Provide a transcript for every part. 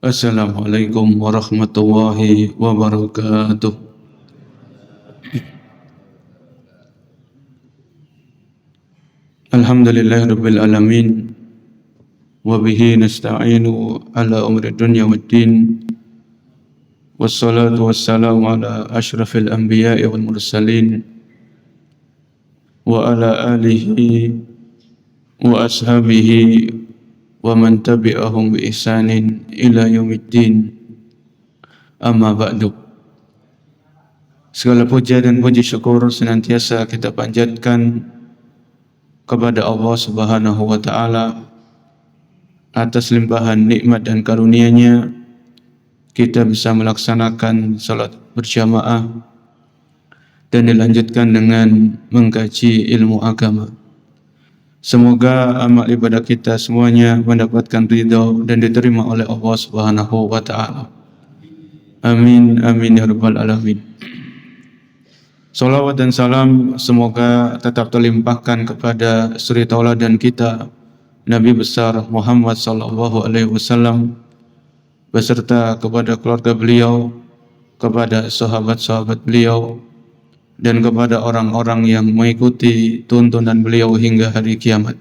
Assalamualaikum warahmatullahi wabarakatuh. Alhamdulillahirabbil alamin wa bihi nasta'inu ala umri dunya waddin. Wassalatu wassalamu ala asyrafil anbiya'i wal mursalin wa ala alihi wa ashabihi wa man tabi'ahum bi ihsanin ila yaumiddin. Amma ba'du. Segala puja dan puji syukur senantiasa kita panjatkan kepada Allah Subhanahu wa taala atas limpahan nikmat dan karunia-Nya kita bisa melaksanakan salat berjamaah dan dilanjutkan dengan mengkaji ilmu agama. Semoga amal ibadah kita semuanya mendapatkan ridha dan diterima oleh Allah Subhanahu wa taala. Amin amin ya rabbal alamin. Salawat dan salam semoga tetap terlimpahkan kepada suri tauladan kita Nabi besar Muhammad sallallahu alaihi wasallam beserta kepada keluarga beliau, kepada sahabat-sahabat beliau dan kepada orang-orang yang mengikuti tuntunan beliau hingga hari kiamat.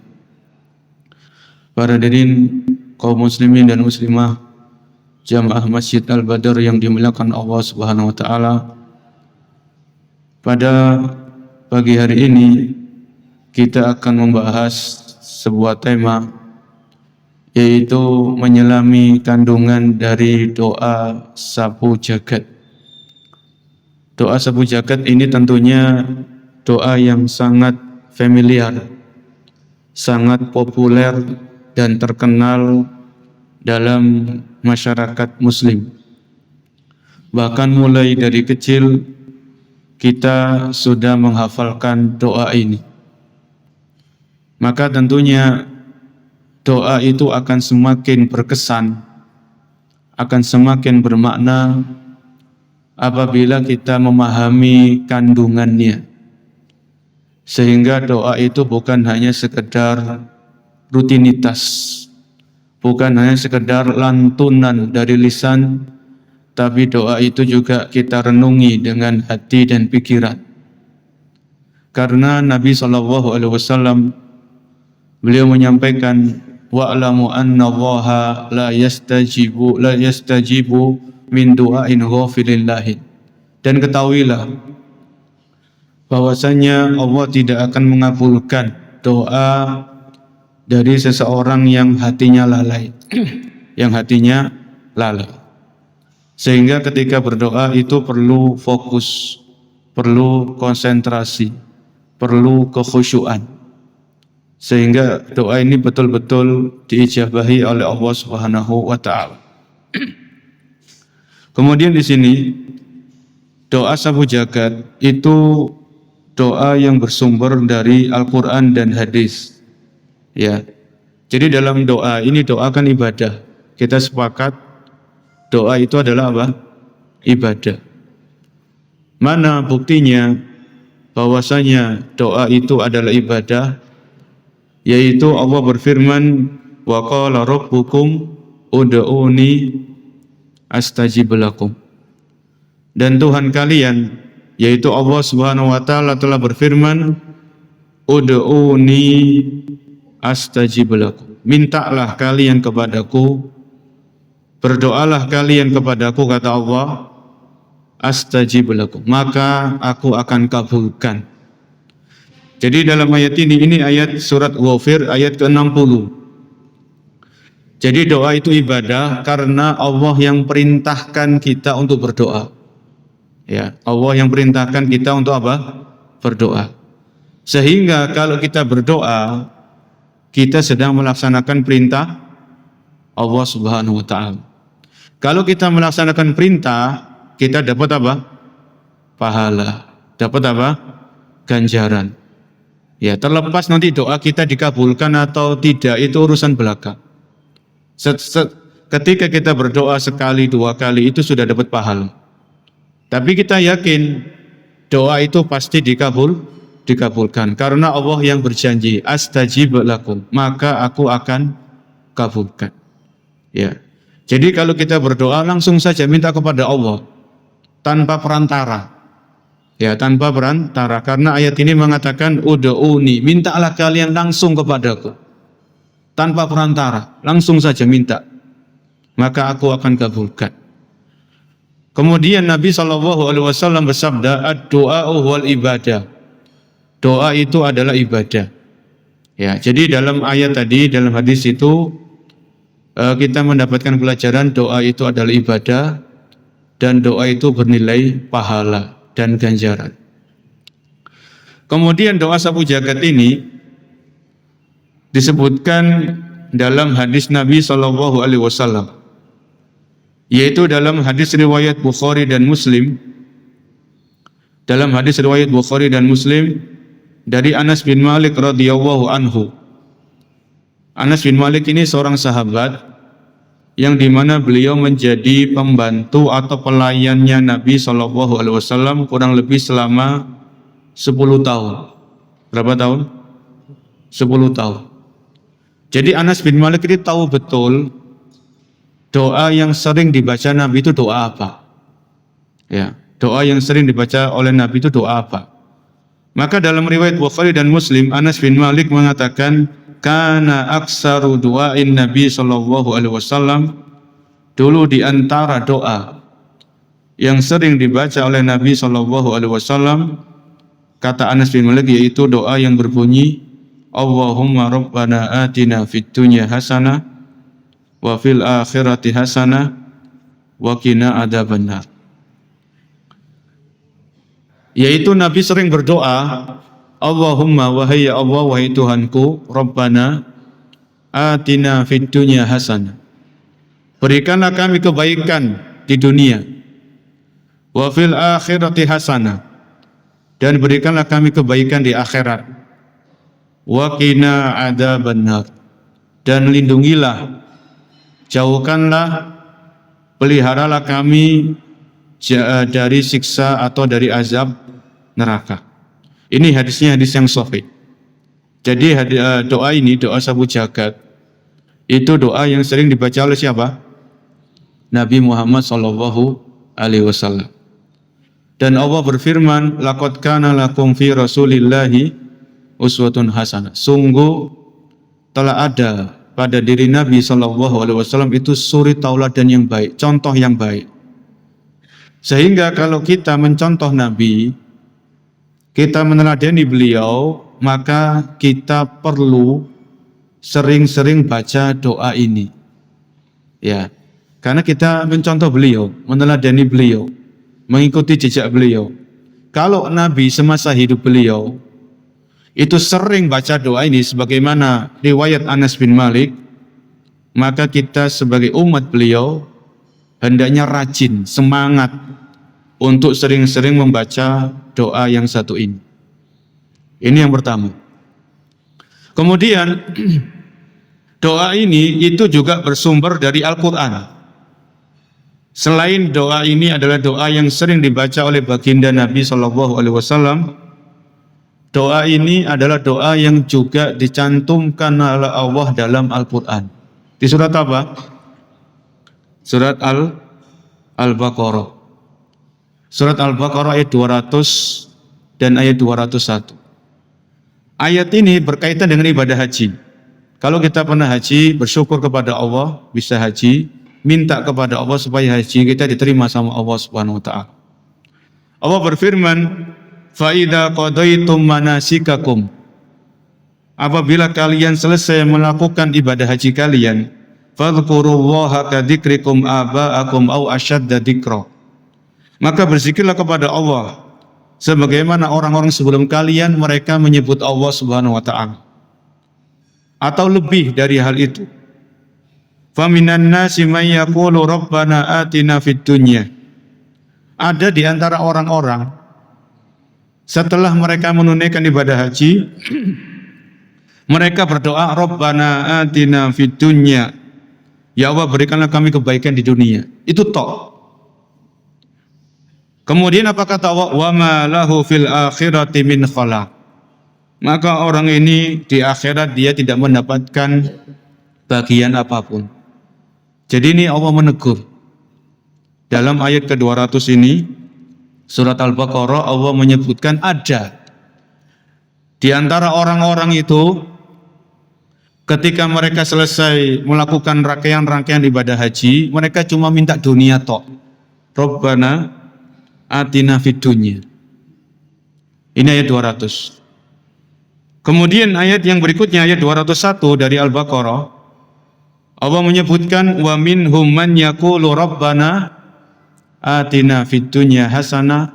Para hadirin kaum muslimin dan muslimah jamaah Masjid Al-Badr yang dimuliakan Allah Subhanahu wa taala. Pada pagi hari ini kita akan membahas sebuah tema, yaitu menyelami kandungan dari doa sapu jagat. Doa sapu jagat ini tentunya doa yang sangat familiar, sangat populer dan terkenal dalam masyarakat muslim. Bahkan mulai dari kecil kita sudah menghafalkan doa ini. Maka tentunya doa itu akan semakin berkesan, akan semakin bermakna apabila kita memahami kandungannya. Sehingga doa itu bukan hanya sekedar rutinitas, bukan hanya sekedar lantunan dari lisan, tapi doa itu juga kita renungi dengan hati dan pikiran. Karena Nabi SAW beliau menyampaikan, wa'lamu anna Allaha la yastajibu min du'ain ghafilillahi. Dan ketahuilah bahwasanya Allah tidak akan mengabulkan doa dari seseorang yang hatinya lalai. Yang hatinya lalai. Sehingga ketika berdoa itu perlu fokus, perlu konsentrasi, perlu kekhusyuan. Sehingga doa ini betul-betul diijabahi oleh Allah Subhanahu wa taala. Kemudian di sini doa sapu jagat itu doa yang bersumber dari Al-Qur'an dan hadis. Ya. Jadi dalam doa ini doa kan ibadah. Kita sepakat doa itu adalah apa? Ibadah. Mana buktinya bahwasanya doa itu adalah ibadah? Yaitu Allah berfirman, wa qala rabbukum ud'uni astajib lakum. Dan Tuhan kalian, yaitu Allah Subhanahu wa taala telah berfirman, ud'uni astajib lakum. Mintalah kalian kepadaku, berdoalah kalian kepadaku, kata Allah, astajib lakum, maka aku akan kabulkan. Jadi dalam ayat ini ayat surat Ghafir ayat ke-60. Jadi doa itu ibadah karena Allah yang perintahkan kita untuk berdoa. Ya, Allah yang perintahkan kita untuk apa? Berdoa. Sehingga kalau kita berdoa, kita sedang melaksanakan perintah Allah Subhanahu wa taala. Kalau kita melaksanakan perintah, kita dapat apa? Pahala. Dapat apa? Ganjaran. Ya, terlepas nanti doa kita dikabulkan atau tidak, itu urusan belaka. Ketika kita berdoa sekali, dua kali, itu sudah dapat pahala. Tapi kita yakin doa itu pasti dikabulkan. Karena Allah yang berjanji, astajib lakum, maka aku akan kabulkan. Ya. Jadi kalau kita berdoa langsung saja minta kepada Allah tanpa perantara. Ya, tanpa perantara, karena ayat ini mengatakan ud'uni, mintalah kalian langsung kepadaku. Tanpa perantara, langsung saja minta. Maka aku akan kabulkan. Kemudian Nabi SAW bersabda, ad-du'a'u wal ibadah. Doa itu adalah ibadah. Ya, jadi dalam ayat tadi, dalam hadis itu kita mendapatkan pelajaran doa itu adalah ibadah dan doa itu bernilai pahala dan ganjaran. Kemudian doa sapu jagat ini disebutkan dalam hadis Nabi SAW, yaitu dalam hadis riwayat Bukhari dan Muslim. Dalam hadis riwayat Bukhari dan Muslim dari Anas bin Malik radhiyallahu anhu. Anas bin Malik ini seorang sahabat yang dimana beliau menjadi pembantu atau pelayannya Nabi SAW kurang lebih selama 10 tahun. Berapa tahun? 10 tahun. Jadi Anas bin Malik ini tahu betul doa yang sering dibaca Nabi itu doa apa. Ya, doa yang sering dibaca oleh Nabi itu doa apa. Maka dalam riwayat Bukhari dan Muslim, Anas bin Malik mengatakan, kana aksaru du'ain Nabi SAW, dulu di antara doa yang sering dibaca oleh Nabi SAW, kata Anas bin Malik, yaitu doa yang berbunyi, Allahumma rabbana atina fid dunya hasanah wa fil akhirati hasanah wa qina adzabannar. Yaitu Nabi sering berdoa, Allahumma wahai ya Allah, wahai Tuhanku, Rabbana atina fid dunya hasanah, berikanlah kami kebaikan di dunia, wa fil akhirati hasanah, dan berikanlah kami kebaikan di akhirat, wa qina adzabannar, dan lindungilah, jauhkanlah, peliharalah kami dari siksa atau dari azab neraka. Ini hadisnya hadis yang sahih. Jadi doa ini, doa sapu jagat, itu doa yang sering dibaca oleh siapa? Nabi Muhammad SAW. Dan Allah berfirman, laqad kana lakum fi rasulillahi uswatun hasanah. Sungguh telah ada pada diri Nabi SAW itu suri tauladan yang baik, contoh yang baik. Sehingga kalau kita mencontoh Nabi, kita meneladani beliau, maka kita perlu sering-sering baca doa ini. Ya, karena kita mencontoh beliau, meneladani beliau, mengikuti jejak beliau. Kalau Nabi semasa hidup beliau itu sering baca doa ini sebagaimana riwayat Anas bin Malik, maka kita sebagai umat beliau hendaknya rajin, semangat untuk sering-sering membaca doa yang satu ini. Ini yang pertama. Kemudian doa ini itu juga bersumber dari Al-Quran. Selain doa ini adalah doa yang sering dibaca oleh baginda Nabi SAW, doa ini adalah doa yang juga dicantumkan oleh Allah dalam Al-Quran. Di surat apa? Surat Al-Baqarah. Surat Al-Baqarah ayat 200 dan ayat 201. Ayat ini berkaitan dengan ibadah haji. Kalau kita pernah haji, bersyukur kepada Allah, bisa haji, minta kepada Allah supaya haji kita diterima sama Allah Subhanahu wa taala. Allah berfirman, fa idza qadaitum manasikakum, apabila kalian selesai melakukan ibadah haji kalian, fadhkurullaha kadzikrikum aba'akum au asyadda dzikra, maka berzikirlah kepada Allah sebagaimana orang-orang sebelum kalian mereka menyebut Allah Subhanahu wa taala, atau lebih dari hal itu. Faminan nasi may yaqulu rabbana atina fid dunya, ada di antara orang-orang setelah mereka menunaikan ibadah haji mereka berdoa, rabbana atina fid dunya, ya Allah berikanlah kami kebaikan di dunia. Itu tok. Kemudian apa kata Allah? Wa ma lahu fil akhirati min khalaq, maka orang ini di akhirat dia tidak mendapatkan bagian apapun. Jadi ini Allah menegur. Dalam ayat ke-200 ini, surat Al-Baqarah, Allah menyebutkan ada di antara orang-orang itu ketika mereka selesai melakukan rangkaian-rangkaian ibadah haji, mereka cuma minta dunia tok. Rabbana atina fid dunya. Ini ayat 200. Kemudian ayat yang berikutnya, ayat 201 dari Al-Baqarah, Allah menyebutkan wa minhum man yaqulu rabbana atina fid dunya hasanah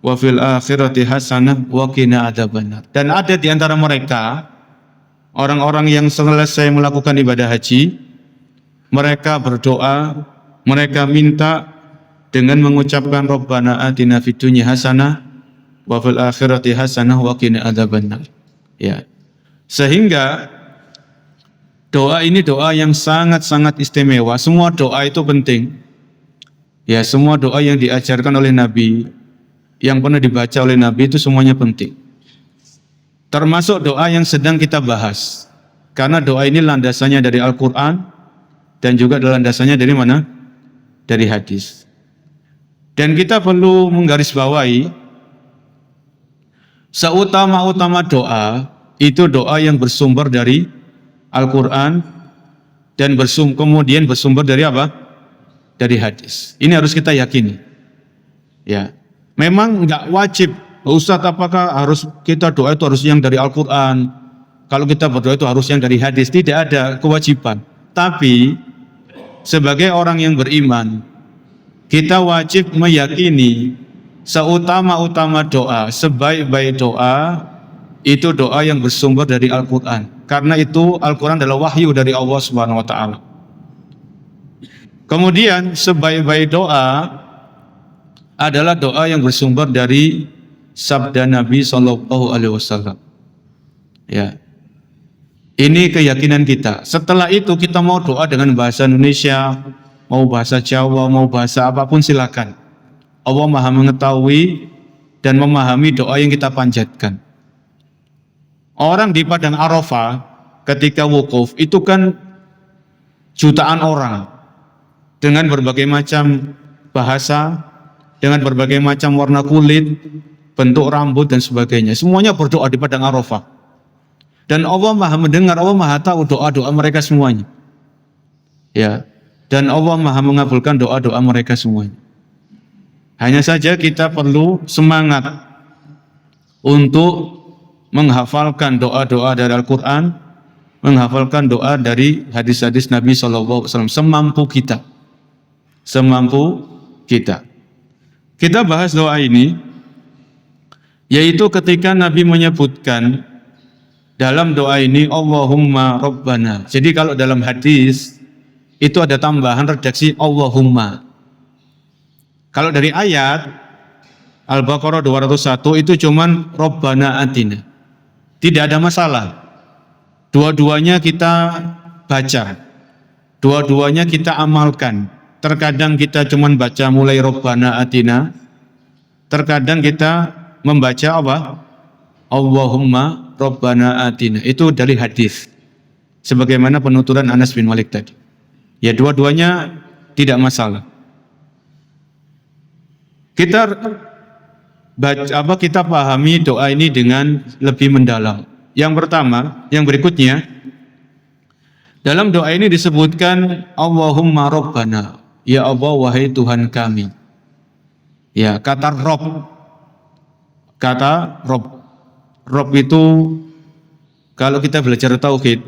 wa fil akhirati hasanah wa qina adzabannar. Dan ada di antara mereka orang-orang yang selesai melakukan ibadah haji, mereka berdoa, mereka minta dengan mengucapkan rabbana atina fid dunya hasanah wa fil akhirati hasanah wa qina adzabannar. Ya. Sehingga doa ini doa yang sangat-sangat istimewa. Semua doa itu penting. Ya, semua doa yang diajarkan oleh Nabi, yang pernah dibaca oleh Nabi itu semuanya penting. Termasuk doa yang sedang kita bahas. Karena doa ini landasannya dari Al-Quran dan juga landasannya dari mana? Dari hadis. Dan kita perlu menggarisbawahi seutama-utama doa itu doa yang bersumber dari Al-Quran dan kemudian bersumber dari apa? Dari hadis. Ini harus kita yakini. Ya, memang nggak wajib, Ustadz, apakah harus kita doa itu harus yang dari Al-Quran? Kalau kita berdoa itu harus yang dari hadis? Tidak ada kewajiban. Tapi sebagai orang yang beriman, kita wajib meyakini seutama-utama doa, sebaik-baik doa itu doa yang bersumber dari Al-Quran. Karena itu Al-Quran adalah wahyu dari Allah Subhanahu wa taala. Kemudian sebaik-baik doa adalah doa yang bersumber dari sabda Nabi sallallahu alaihi wasallam. Ya. Ini keyakinan kita. Setelah itu kita mau doa dengan bahasa Indonesia, mau bahasa Jawa, mau bahasa apapun silakan. Allah Maha mengetahui dan memahami doa yang kita panjatkan. Orang di Padang Arafah ketika wukuf itu kan jutaan orang dengan berbagai macam bahasa, dengan berbagai macam warna kulit, bentuk rambut dan sebagainya. Semuanya berdoa di Padang Arafah. Dan Allah Maha mendengar, Allah Maha tahu doa-doa mereka semuanya. Ya. Dan Allah Maha mengabulkan doa-doa mereka semuanya. Hanya saja kita perlu semangat untuk menghafalkan doa-doa dari Al-Quran, menghafalkan doa dari hadis-hadis Nabi SAW semampu kita. Semampu kita. Kita bahas doa ini, yaitu ketika Nabi menyebutkan dalam doa ini Allahumma Rabbana. Jadi kalau dalam hadis itu ada tambahan redaksi Allahumma. Kalau dari ayat Al-Baqarah 201 itu cuman Rabbana atina. Tidak ada masalah. Dua-duanya kita baca. Dua-duanya kita amalkan. Terkadang kita cuman baca mulai Rabbana atina. Terkadang kita membaca apa? Allahumma Rabbana atina. Itu dari hadis. Sebagaimana penuturan Anas bin Malik tadi. Ya, dua-duanya tidak masalah. Kita kita pahami doa ini dengan lebih mendalam. Yang pertama, yang berikutnya, dalam doa ini disebutkan Allahumma Rabbana, ya Allah wahai Tuhan kami. Ya, kata Rob, Rob itu kalau kita belajar tauhid,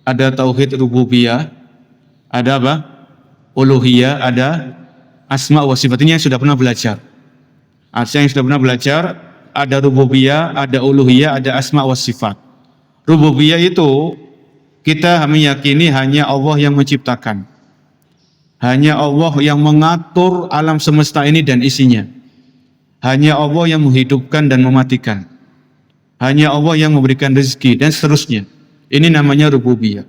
ada tauhid rububiyah, ada apa? Uluhiyah, ada asma wa sifat. Ini yang sudah pernah belajar. Yang sudah pernah belajar, ada rububiyah, ada uluhiyah, ada asma wa sifat. Rububiyah itu kita meyakini hanya Allah yang menciptakan. Hanya Allah yang mengatur alam semesta ini dan isinya. Hanya Allah yang menghidupkan dan mematikan. Hanya Allah yang memberikan rezeki dan seterusnya. Ini namanya rububiyah.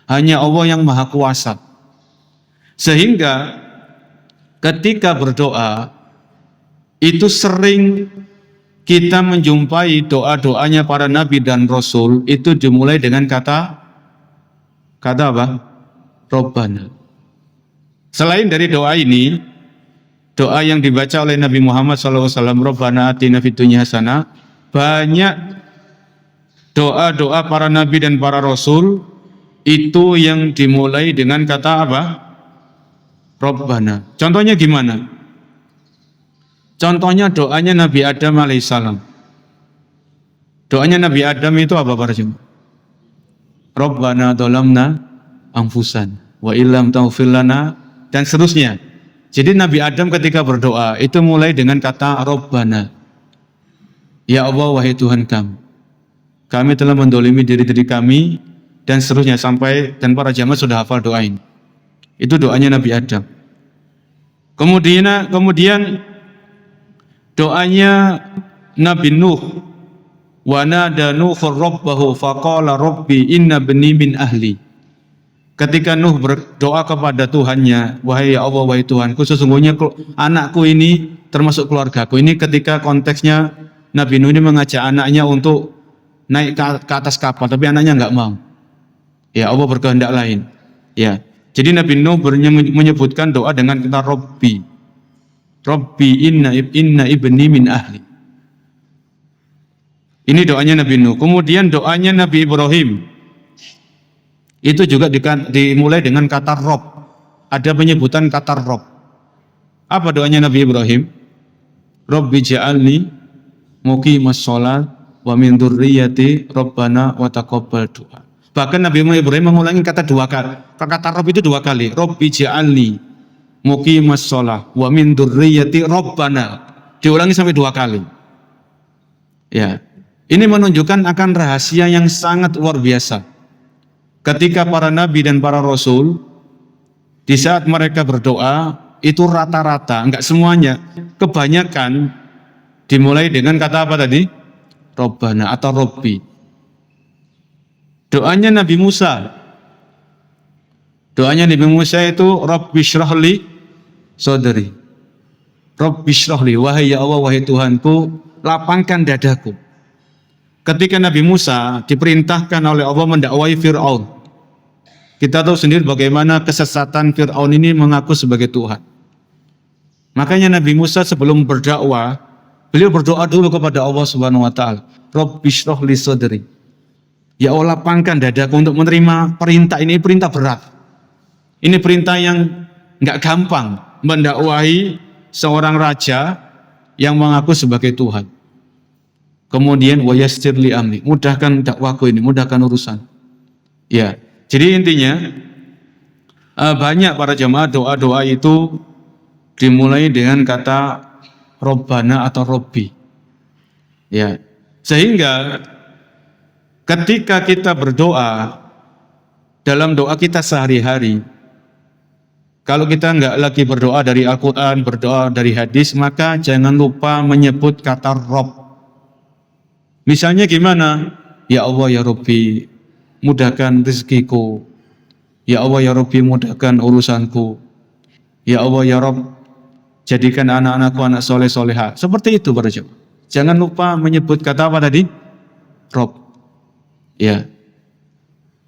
Hanya Allah yang maha kuasa. Sehingga ketika berdoa itu sering kita menjumpai doa-doanya para nabi dan rasul itu dimulai dengan kata apa? Rabbana. Selain dari doa ini, doa yang dibaca oleh Nabi Muhammad SAW, Rabbana atina fid dunya hasanah, banyak doa-doa para nabi dan para rasul itu yang dimulai dengan kata apa? Rabbana. Contohnya gimana? Contohnya doanya Nabi Adam alaihissalam. Doanya Nabi Adam itu apa para jemaah? Rabbana dhalamna anfusan wa illam taghfir lana, dan seterusnya. Jadi Nabi Adam ketika berdoa itu mulai dengan kata Rabbana. Ya Allah, wahai Tuhan kami telah mendolimi diri kami, dan seterusnya, sampai, dan para jamaah sudah hafal doa ini. Itu doanya Nabi Adam. Kemudian doanya Nabi Nuh. Wa nada Nuhur rabbahu faqala rabbi inna bani min ahli. Ketika Nuh berdoa kepada Tuhannya, wahai ya Allah, wahai Tuhanku, sesungguhnya anakku ini termasuk keluargaku. Ini ketika konteksnya Nabi Nuh ini mengajak anaknya untuk naik ke atas kapal, tapi anaknya enggak mau. Ya, Allah berkehendak lain. Ya. Jadi Nabi Nuh menyebutkan doa dengan kata Rabbi. Rabbi inna ibni min ahli. Ini doanya Nabi Nuh. Kemudian doanya Nabi Ibrahim. Itu juga dimulai dengan kata Rob. Ada penyebutan kata Rob. Apa doanya Nabi Ibrahim? Rabbi ja'alni muqimas sholat wa min dzurriyyati rabbana wa taqabbal du'a. Bahkan Nabi Ibrahim mengulangi kata dua kali. Kata Rob itu dua kali. Rabbi ja'alni muqimas sholat wa min dzurriyyati rabbana. Diulangi sampai dua kali. Ya. Ini menunjukkan akan rahasia yang sangat luar biasa. Ketika para nabi dan para rasul, di saat mereka berdoa, itu rata-rata, enggak semuanya, kebanyakan dimulai dengan kata apa tadi? Rabbana atau Rabbi. Doanya Nabi Musa. Doanya Nabi Musa itu Rabbi syrahli sadri. Rabbi syrahli, wahai ya Allah, wahai Tuhanku, lapangkan dadaku. Ketika Nabi Musa diperintahkan oleh Allah mendakwai Fir'aun, kita tahu sendiri bagaimana kesesatan Fir'aun ini mengaku sebagai Tuhan. Makanya Nabi Musa sebelum berdakwah, beliau berdoa dulu kepada Allah Subhanahu wa taala, Rabbi shrah li sadri. Ya Allah, lapangkan dadaku untuk menerima perintah ini, perintah berat. Ini perintah yang enggak gampang, mendakwahi seorang raja yang mengaku sebagai Tuhan. Kemudian wa yassir li amri, mudahkan dakwaku ini, mudahkan urusan. Ya. Jadi intinya banyak para jamaah doa-doa itu dimulai dengan kata Rabbana atau Rabbi. Ya. Sehingga ketika kita berdoa dalam doa kita sehari-hari, kalau kita enggak lagi berdoa dari Al-Quran, berdoa dari hadis, maka jangan lupa menyebut kata Rabb. Misalnya gimana? Ya Allah ya Rabbi, mudahkan rezekiku. Ya Allah ya Rabbi, mudahkan urusanku. Ya Allah ya Rabb, jadikan anak-anakku anak soleh soleha. Seperti itu para jemaah. Jangan lupa menyebut kata apa tadi? Rabb. Ya.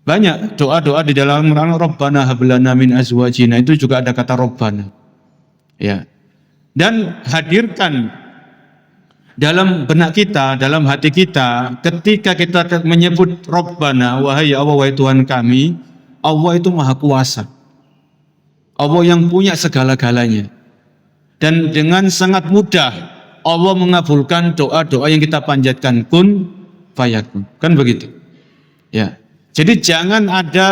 Banyak doa-doa di dalam Rabbana hablana min azwajina, itu juga ada kata Rabbana. Ya. Dan hadirkan dalam benak kita, dalam hati kita, ketika kita menyebut Rabbana, wahai Allah, wahai Tuhan kami, Allah itu maha kuasa. Allah yang punya segala-galanya. Dan dengan sangat mudah Allah mengabulkan doa-doa yang kita panjatkan, kun fayakun. Kan begitu. Ya. Jadi jangan ada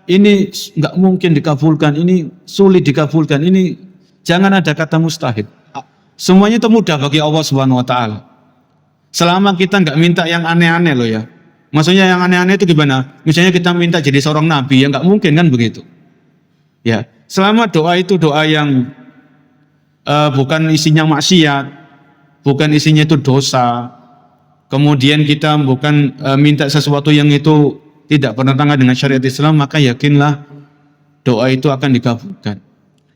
ini enggak mungkin dikabulkan, ini sulit dikabulkan, ini jangan ada kata mustahil. Semuanya itu mudah bagi Allah Subhanahu wa taala. Selama kita enggak minta yang aneh-aneh loh ya. Maksudnya yang aneh-aneh itu gimana? Misalnya kita minta jadi seorang nabi, ya enggak mungkin kan begitu. Ya, selama doa itu doa yang bukan isinya maksiat, bukan isinya itu dosa. Kemudian kita bukan minta sesuatu yang itu tidak bertentangan dengan syariat Islam, maka yakinlah doa itu akan dikabulkan.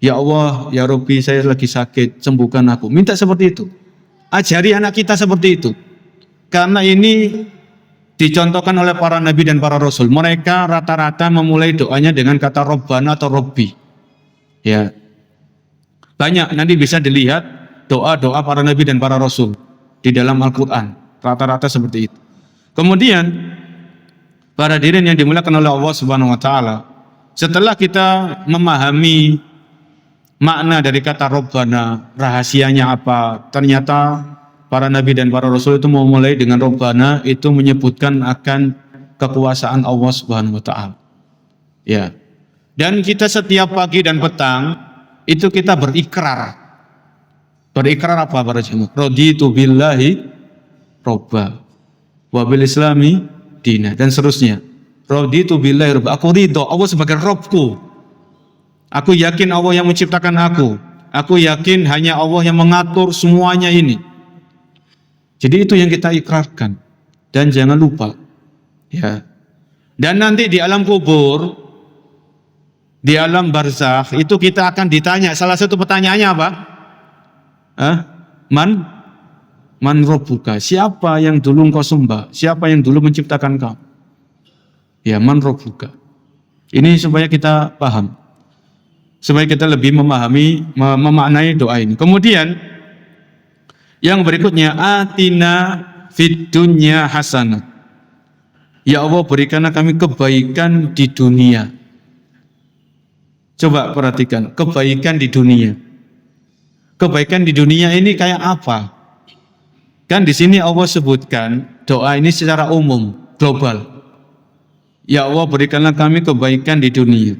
Ya Allah, ya Rabbi, saya lagi sakit, sembuhkan aku. Minta seperti itu. Ajari anak kita seperti itu. Karena ini dicontohkan oleh para nabi dan para rasul. Mereka rata-rata memulai doanya dengan kata Rabbana atau Rabbi. Ya. Banyak nanti bisa dilihat doa-doa para nabi dan para rasul di dalam Al-Qur'an. Rata-rata seperti itu. Kemudian para hadirin yang dimuliakan oleh Allah Subhanahu wa taala, setelah kita memahami makna dari kata Rabbana, rahasianya apa? Ternyata para nabi dan para rasul itu memulai dengan Rabbana itu menyebutkan akan kekuasaan Allah Subhanahu wa taala. Ya. Dan kita setiap pagi dan petang itu kita berikrar. Berikrar apa para jemaah? Raditu billahi robba wa bil islami dina dan seterusnya. Raditu billahi robba. Aku ridho Allah sebagai Rabbku. Aku yakin Allah yang menciptakan aku. Aku yakin hanya Allah yang mengatur semuanya ini. Jadi itu yang kita ikrarkan. Dan jangan lupa, ya. Dan nanti di alam kubur, di alam barzakh itu kita akan ditanya. Salah satu pertanyaannya apa? Man robbuka? Siapa yang dulu engkau sembah? Siapa yang dulu menciptakan kau? Ya, man robbuka. Ini supaya kita paham, supaya kita lebih memaknai doa ini. Kemudian yang berikutnya, atina fid dunya hasanah. Ya Allah, berikanlah kami kebaikan di dunia. Coba perhatikan, kebaikan di dunia. Kebaikan di dunia ini kayak apa? Kan di sini Allah sebutkan doa ini secara umum, global. Ya Allah, berikanlah kami kebaikan di dunia.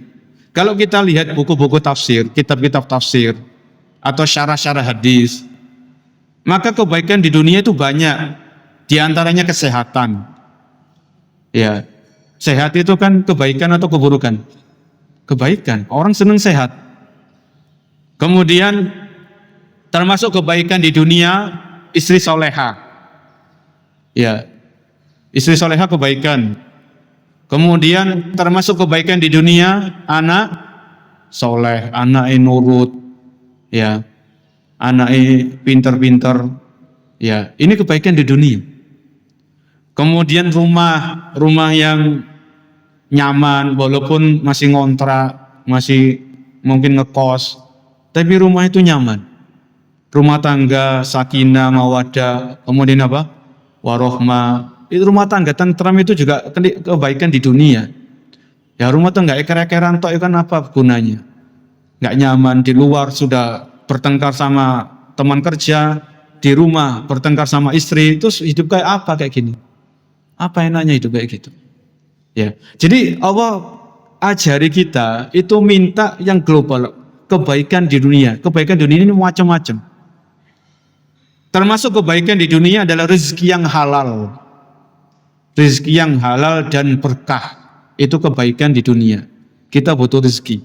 Kalau kita lihat buku-buku tafsir, kitab-kitab tafsir, atau syarah-syarah hadis, maka kebaikan di dunia itu banyak. Di antaranya kesehatan. Ya, sehat itu kan kebaikan atau keburukan? Kebaikan. Orang senang sehat. Kemudian termasuk kebaikan di dunia, istri soleha. Ya, istri soleha kebaikan. Kemudian termasuk kebaikan di dunia, anak soleh, anak nurut, ya, anak pinter-pinter, ya, ini kebaikan di dunia. Kemudian rumah yang nyaman, walaupun masih ngontrak, masih mungkin ngekos, tapi rumah itu nyaman. Rumah tangga, sakinah, mawaddah, kemudian apa? Warohmah. Itu rumah tangga tentram itu juga kebaikan di dunia. Ya, rumah tangga eker-ekeran tok itu kan apa gunanya? Nggak nyaman, di luar sudah bertengkar sama teman kerja, di rumah bertengkar sama istri, itu hidup kayak apa kayak gini? Apa enaknya hidup kayak gitu? Ya, jadi Allah ajari kita itu minta yang global, kebaikan di dunia. Kebaikan di dunia ini macam-macam. Termasuk kebaikan di dunia adalah rezeki yang halal. Rezeki yang halal dan berkah itu kebaikan di dunia. Kita butuh rezeki.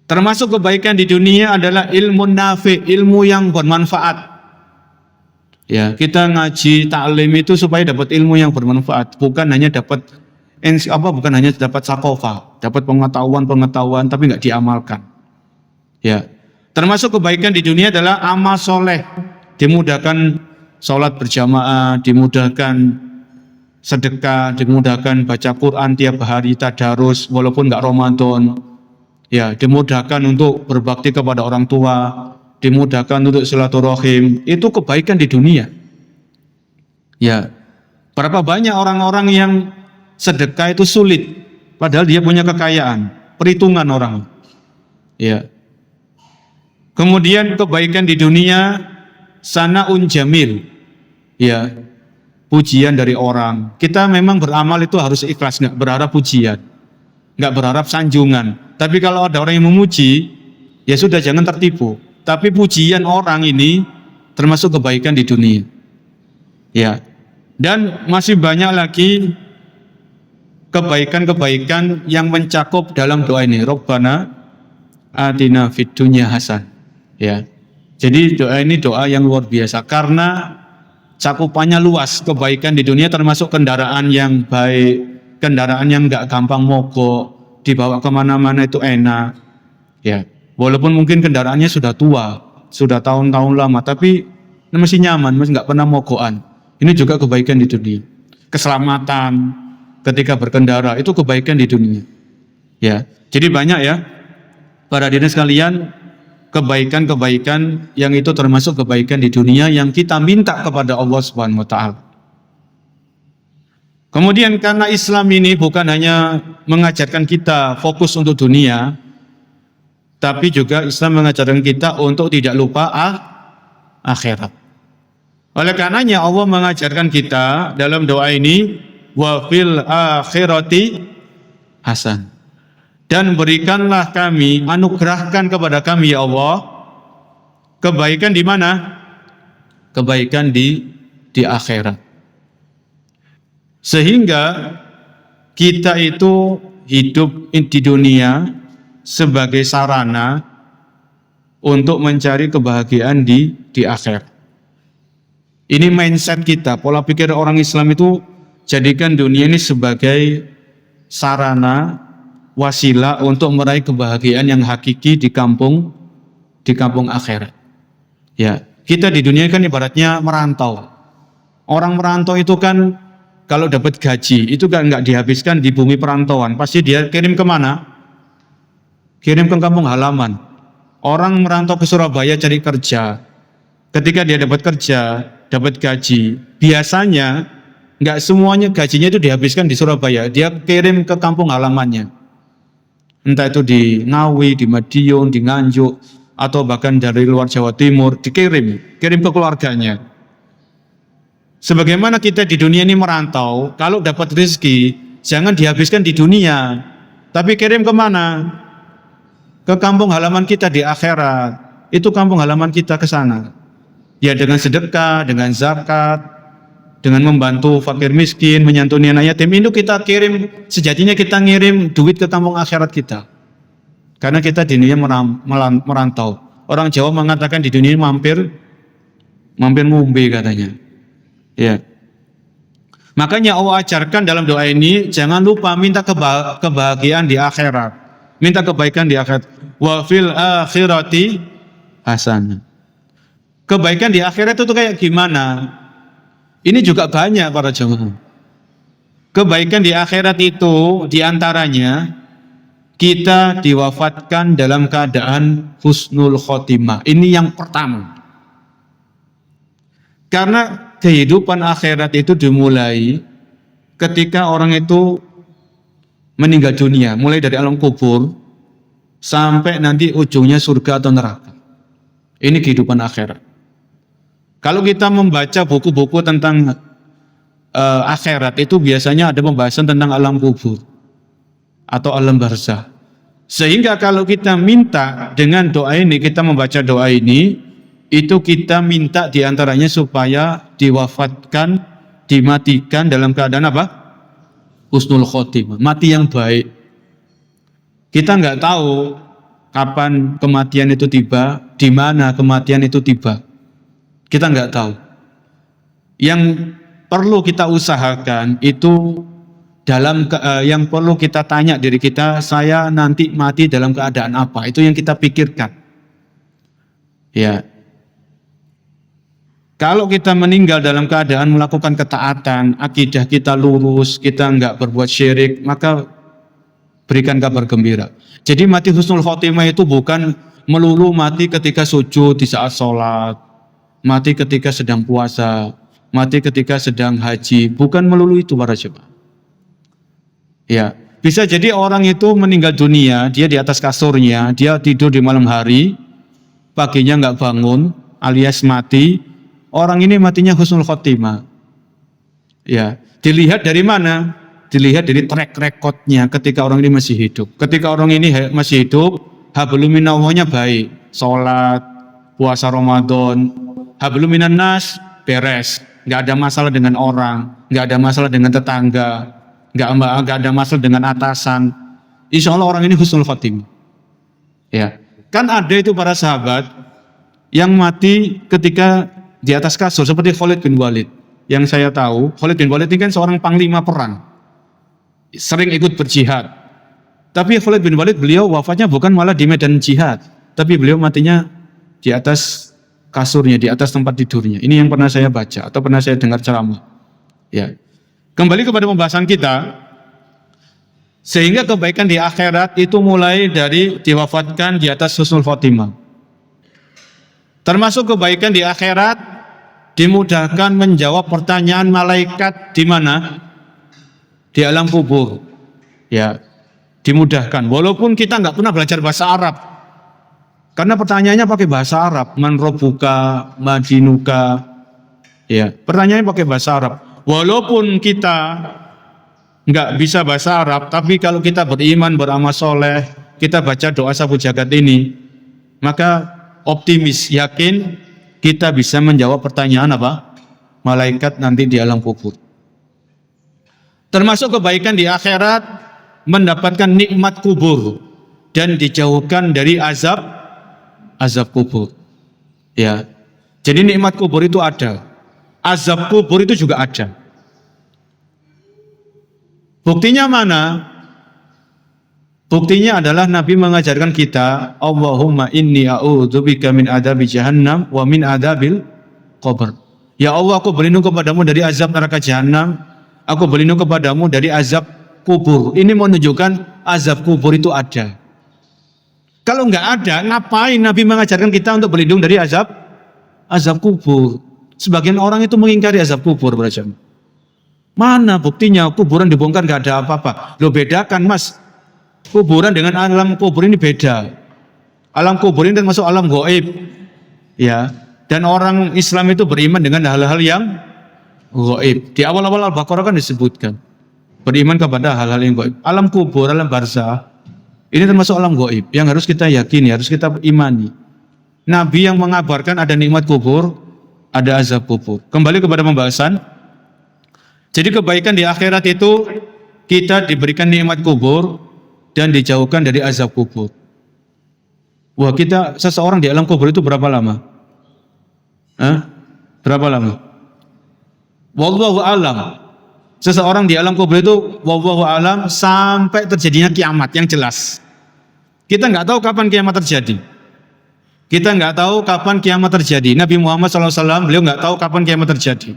Termasuk kebaikan di dunia adalah ilmu nafi, ilmu yang bermanfaat. Ya, kita ngaji taklim itu supaya dapat ilmu yang bermanfaat, bukan hanya dapat sakofa, dapat pengetahuan tapi nggak diamalkan. Ya, termasuk kebaikan di dunia adalah amal soleh, dimudahkan sholat berjamaah, dimudahkan sedekah, dimudahkan baca Quran tiap hari, tadarus walaupun nggak Ramadan. Ya, dimudahkan untuk berbakti kepada orang tua, dimudahkan untuk silaturahim, itu kebaikan di dunia. Ya, berapa banyak orang-orang yang sedekah itu sulit, padahal dia punya kekayaan, perhitungan orang. Ya. Kemudian kebaikan di dunia, sanaun jamil. Ya, pujian dari orang. Kita memang beramal itu harus ikhlas, nggak berharap pujian, nggak berharap sanjungan. Tapi kalau ada orang yang memuji, ya sudah, jangan tertipu. Tapi pujian orang ini termasuk kebaikan di dunia. Ya. Dan masih banyak lagi kebaikan-kebaikan yang mencakup dalam doa ini. Rabbana atina fid dunya hasan. Ya. Jadi doa ini doa yang luar biasa karena cakupannya luas. Kebaikan di dunia termasuk kendaraan yang baik, kendaraan yang enggak gampang mogok, dibawa kemana-mana itu enak. Ya. Walaupun mungkin kendaraannya sudah tua, sudah tahun-tahun lama, tapi masih nyaman, masih nggak pernah mogokan. Ini juga kebaikan di dunia. Keselamatan ketika berkendara itu kebaikan di dunia. Ya, jadi banyak ya para hadirin sekalian, kebaikan-kebaikan yang itu termasuk kebaikan di dunia yang kita minta kepada Allah Subhanahu wa taala. Kemudian karena Islam ini bukan hanya mengajarkan kita fokus untuk dunia, tapi juga Islam mengajarkan kita untuk tidak lupa akhirat. Oleh karenanya Allah mengajarkan kita dalam doa ini, wa fil akhirati hasan. Dan berikanlah kami, anugerahkan kepada kami ya Allah, kebaikan di mana? Kebaikan di akhirat. Sehingga kita itu hidup di dunia sebagai sarana untuk mencari kebahagiaan di akhirat. Ini mindset kita, pola pikir orang Islam itu jadikan dunia ini sebagai sarana, wasilah untuk meraih kebahagiaan yang hakiki di kampung akhirat. Ya, kita di dunia kan ibaratnya merantau. Orang merantau itu kan kalau dapat gaji itu kan nggak dihabiskan di bumi perantauan, pasti dia kirim kemana? Kirim ke kampung halaman. Orang merantau ke Surabaya cari kerja. Ketika dia dapat kerja, dapat gaji, biasanya nggak semuanya gajinya itu dihabiskan di Surabaya. Dia kirim ke kampung halamannya. Entah itu di Ngawi, di Madiun, di Nganjuk, atau bahkan dari luar Jawa Timur, kirim ke keluarganya. Sebagaimana kita di dunia ini merantau, kalau dapat rezeki, jangan dihabiskan di dunia, tapi kirim kemana? Ke kampung halaman kita di akhirat. Itu kampung halaman kita ke sana. Ya dengan sedekah, dengan zakat, dengan membantu fakir miskin, menyantuni anak yatim, itu kita kirim, sejatinya kita ngirim duit ke kampung akhirat kita. Karena kita di dunia merantau. Orang Jawa mengatakan di dunia mampir ngombe katanya. Ya. Makanya Allah ajarkan dalam doa ini, jangan lupa minta kebahagiaan di akhirat. Minta kebaikan di akhirat. Wa fil akhirati hasanah. Kebaikan di akhirat itu kayak gimana? Ini juga banyak para jemaah. Kebaikan di akhirat itu diantaranya kita diwafatkan dalam keadaan husnul khotimah. Ini yang pertama. Karena kehidupan akhirat itu dimulai ketika orang itu meninggal dunia, mulai dari alam kubur sampai nanti ujungnya surga atau neraka. Ini kehidupan akhirat. Kalau kita membaca buku-buku tentang akhirat itu biasanya ada pembahasan tentang alam kubur atau alam barzah. Sehingga kalau kita minta dengan doa ini, kita membaca doa ini, itu kita minta diantaranya supaya diwafatkan, dimatikan dalam keadaan apa? Husnul khotimah, mati yang baik. Kita nggak tahu kapan kematian itu tiba, di mana kematian itu tiba. Kita nggak tahu. Yang perlu kita usahakan itu yang perlu kita tanya diri kita, saya nanti mati dalam keadaan apa? Itu yang kita pikirkan. Ya. Kalau kita meninggal dalam keadaan melakukan ketaatan, akidah kita lurus, kita nggak berbuat syirik, maka berikan kabar gembira. Jadi mati husnul khotimah itu bukan melulu mati ketika sujud di saat sholat, mati ketika sedang puasa, mati ketika sedang haji, bukan melulu itu para jemaah. Ya, bisa jadi orang itu meninggal dunia, dia di atas kasurnya, dia tidur di malam hari, paginya nggak bangun, alias mati. Orang ini matinya husnul khotimah. Ya, dilihat dari mana? Dilihat dari track recordnya ketika orang ini masih hidup. Ketika orang ini masih hidup, hablum minallahnya baik, sholat, puasa Ramadan, hablum minan nas beres, nggak ada masalah dengan orang, nggak ada masalah dengan tetangga, nggak ada masalah dengan atasan. Insya Allah orang ini husnul khotimah. Ya, kan ada itu para sahabat yang mati ketika di atas kasur seperti Khalid bin Walid. Yang saya tahu, Khalid bin Walid ini kan seorang panglima perang, sering ikut berjihad. Tapi Khalid bin Walid beliau wafatnya bukan malah di medan jihad, tapi beliau matinya di atas kasurnya, di atas tempat tidurnya. Ini yang pernah saya baca atau pernah saya dengar ceramah. Ya. Kembali kepada pembahasan kita, Sehingga kebaikan di akhirat itu mulai dari diwafatkan di atas husnul khotimah. Termasuk kebaikan di akhirat dimudahkan menjawab pertanyaan malaikat di mana? Di alam kubur. Ya, dimudahkan. Walaupun kita nggak pernah belajar bahasa Arab. Karena pertanyaannya pakai bahasa Arab. Man robuka, madinuka. Ya, pertanyaannya pakai bahasa Arab. Walaupun kita nggak bisa bahasa Arab, tapi kalau kita beriman, beramal soleh, kita baca doa sapu jagat ini, maka optimis, yakin kita bisa menjawab pertanyaan apa? Malaikat nanti di alam kubur. Termasuk kebaikan di akhirat, mendapatkan nikmat kubur dan dijauhkan dari azab kubur. Ya, jadi nikmat kubur itu ada, azab kubur itu juga ada. Buktinya mana? Buktinya adalah Nabi mengajarkan kita, Allahumma inni a'udzubika min adabi jahannam wa min adabil qabr. Ya Allah, aku berlindung kepadamu dari azab neraka jahanam, aku berlindung kepadamu dari azab kubur. Ini menunjukkan azab kubur itu ada. Kalau enggak ada, ngapain Nabi mengajarkan kita untuk berlindung dari azab kubur? Sebagian orang itu mengingkari azab kubur, berjamaah. Mana buktinya kuburan dibongkar gak ada apa-apa? Lo bedakan mas, kuburan dengan alam kubur ini beda. Alam kubur ini termasuk alam gaib, ya. Dan orang Islam itu beriman dengan hal-hal yang gaib. Di awal-awal Al-Baqarah kan disebutkan beriman kepada hal-hal yang gaib. Alam kubur, alam barzah, ini termasuk alam gaib yang harus kita yakini, harus kita imani. Nabi yang mengabarkan ada nikmat kubur, ada azab kubur. Kembali kepada pembahasan. Jadi kebaikan di akhirat itu kita diberikan nikmat kubur dan dijauhkan dari azab kubur. Wah, seseorang di alam kubur itu berapa lama? Berapa lama? Wallahu alam. Seseorang di alam kubur itu wallahu alam sampai terjadinya kiamat yang jelas. Kita nggak tahu kapan kiamat terjadi. Nabi Muhammad SAW beliau nggak tahu kapan kiamat terjadi.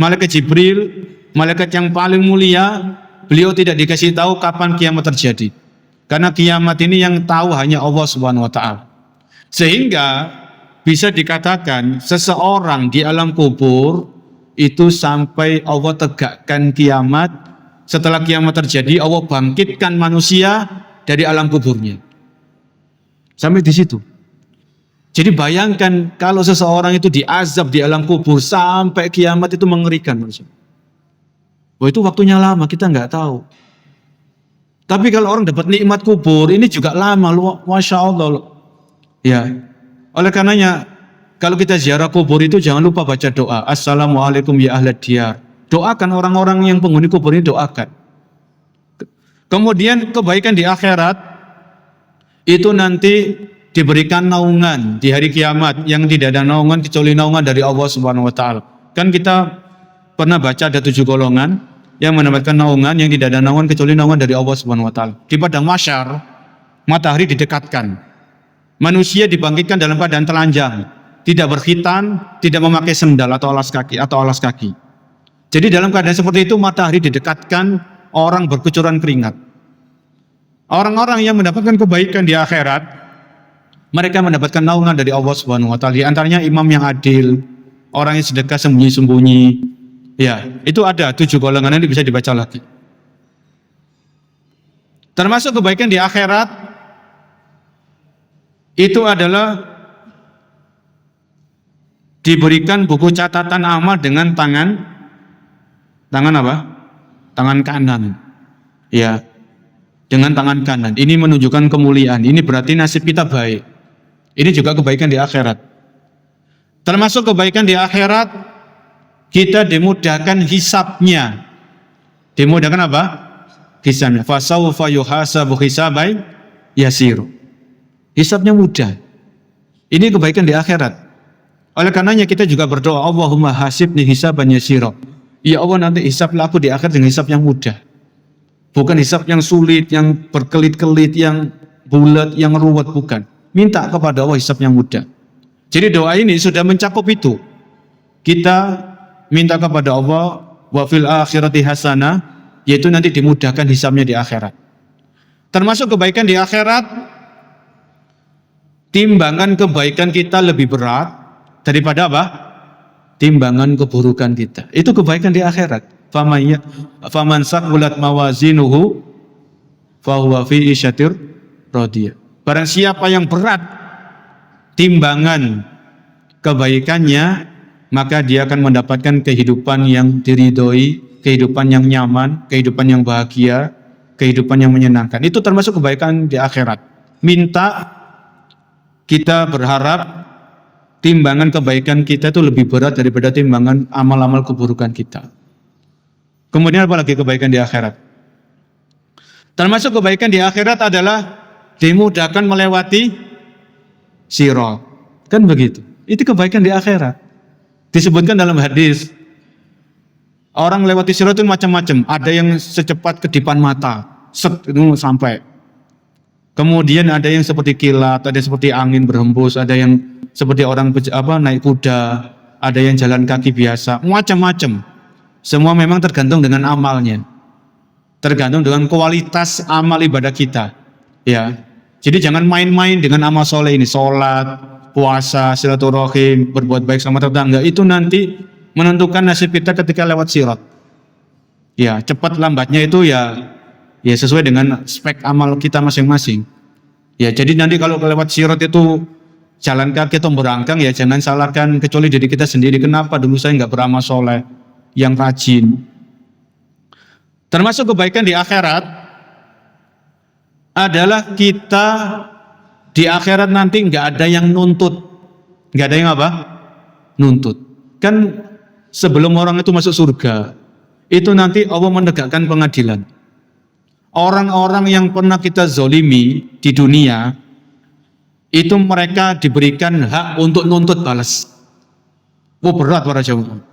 Malaikat Jibril, malaikat yang paling mulia, beliau tidak dikasih tahu kapan kiamat terjadi. Karena kiamat ini yang tahu hanya Allah Subhanahu wa taala. Sehingga bisa dikatakan seseorang di alam kubur itu sampai Allah tegakkan kiamat. Setelah kiamat terjadi, Allah bangkitkan manusia dari alam kuburnya. Sampai di situ. Jadi bayangkan kalau seseorang itu diazab di alam kubur sampai kiamat, itu mengerikan. Wah, itu waktunya lama, kita nggak tahu. Tapi kalau orang dapat nikmat kubur, ini juga lama, Masya Allah. Ya, oleh karenanya kalau kita ziarah kubur itu jangan lupa baca doa. Assalamualaikum ya ahlad diyar. Doakan orang-orang yang penghuni kubur ini, doakan. Kemudian kebaikan di akhirat itu nanti diberikan naungan di hari kiamat yang tidak ada naungan kecuali naungan dari Allah Subhanahu wa taala. Kan kita pernah baca ada 7 golongan yang mendapatkan naungan yang tidak ada naungan kecuali naungan dari Allah Subhanahu wa taala. Di padang mahsyar matahari didekatkan. Manusia dibangkitkan dalam keadaan telanjang, tidak berkhitan, tidak memakai sendal atau alas kaki. Jadi dalam keadaan seperti itu matahari didekatkan, orang berkucuran keringat. Orang-orang yang mendapatkan kebaikan di akhirat, mereka mendapatkan naungan dari Allah Subhanahu wa taala. Di antaranya imam yang adil, orang yang sedekah sembunyi-sembunyi. Ya, itu ada 7 golongan, ini bisa dibaca lagi. Termasuk kebaikan di akhirat itu adalah diberikan buku catatan amal dengan tangan apa? Tangan kanan. Ya. Dengan tangan kanan. Ini menunjukkan kemuliaan. Ini berarti nasib kita baik. Ini juga kebaikan di akhirat. Termasuk kebaikan di akhirat, kita dimudahkan hisabnya. Dimudahkan apa? Hisabnya. Fasawfa yuhasabu hisaban yasir. Hisabnya mudah. Ini kebaikan di akhirat. Oleh karenanya kita juga berdoa, Allahumma hasibni hisaban yasira. Ya Allah, nanti hisablah aku di akhirat dengan hisab yang mudah. Bukan hisab yang sulit, yang berkelit-kelit, yang bulat, yang ruwet, bukan. Minta kepada Allah hisab yang mudah. Jadi doa ini sudah mencakup itu. Kita minta kepada Allah wa fil akhirati hasanah, yaitu nanti dimudahkan hisabnya di akhirat. Termasuk kebaikan di akhirat, timbangan kebaikan kita lebih berat daripada apa? Timbangan keburukan kita. Itu kebaikan di akhirat. Faman saqulat mawazinuhu fahuwa fi isyatir radiyah. Barang siapa yang berat timbangan kebaikannya, maka dia akan mendapatkan kehidupan yang diridhoi, kehidupan yang nyaman, kehidupan yang bahagia, kehidupan yang menyenangkan. Itu termasuk kebaikan di akhirat. Minta kita berharap timbangan kebaikan kita itu lebih berat daripada timbangan amal-amal keburukan kita. Kemudian apa lagi kebaikan di akhirat? Termasuk kebaikan di akhirat adalah dimudahkan melewati sirat. Kan begitu. Itu kebaikan di akhirat. Disebutkan dalam hadis, orang lewati sirat itu macam-macam. Ada yang secepat kedipan mata, itu sampai. Kemudian ada yang seperti kilat, ada yang seperti angin berhembus, ada yang seperti orang naik kuda, ada yang jalan kaki biasa, macam-macam. Semua memang tergantung dengan amalnya. Tergantung dengan kualitas amal ibadah kita. Ya. Jadi jangan main-main dengan amal soleh ini. Sholat, puasa, silaturahim, berbuat baik sama tetangga. Itu nanti menentukan nasib kita ketika lewat sirat. Ya, cepat lambatnya itu ya sesuai dengan spek amal kita masing-masing. Ya, jadi nanti kalau lewat sirat itu jalan kaki atau berangkang, ya jangan salahkan kecuali diri kita sendiri. Kenapa dulu saya nggak beramal soleh, yang rajin. Termasuk kebaikan di akhirat adalah kita di akhirat nanti nggak ada yang nuntut, nggak ada yang apa? Nuntut. Kan sebelum orang itu masuk surga, itu nanti Allah menegakkan pengadilan. Orang-orang yang pernah kita zolimi di dunia, itu mereka diberikan hak untuk nuntut balas. Oh, berat para jamaah.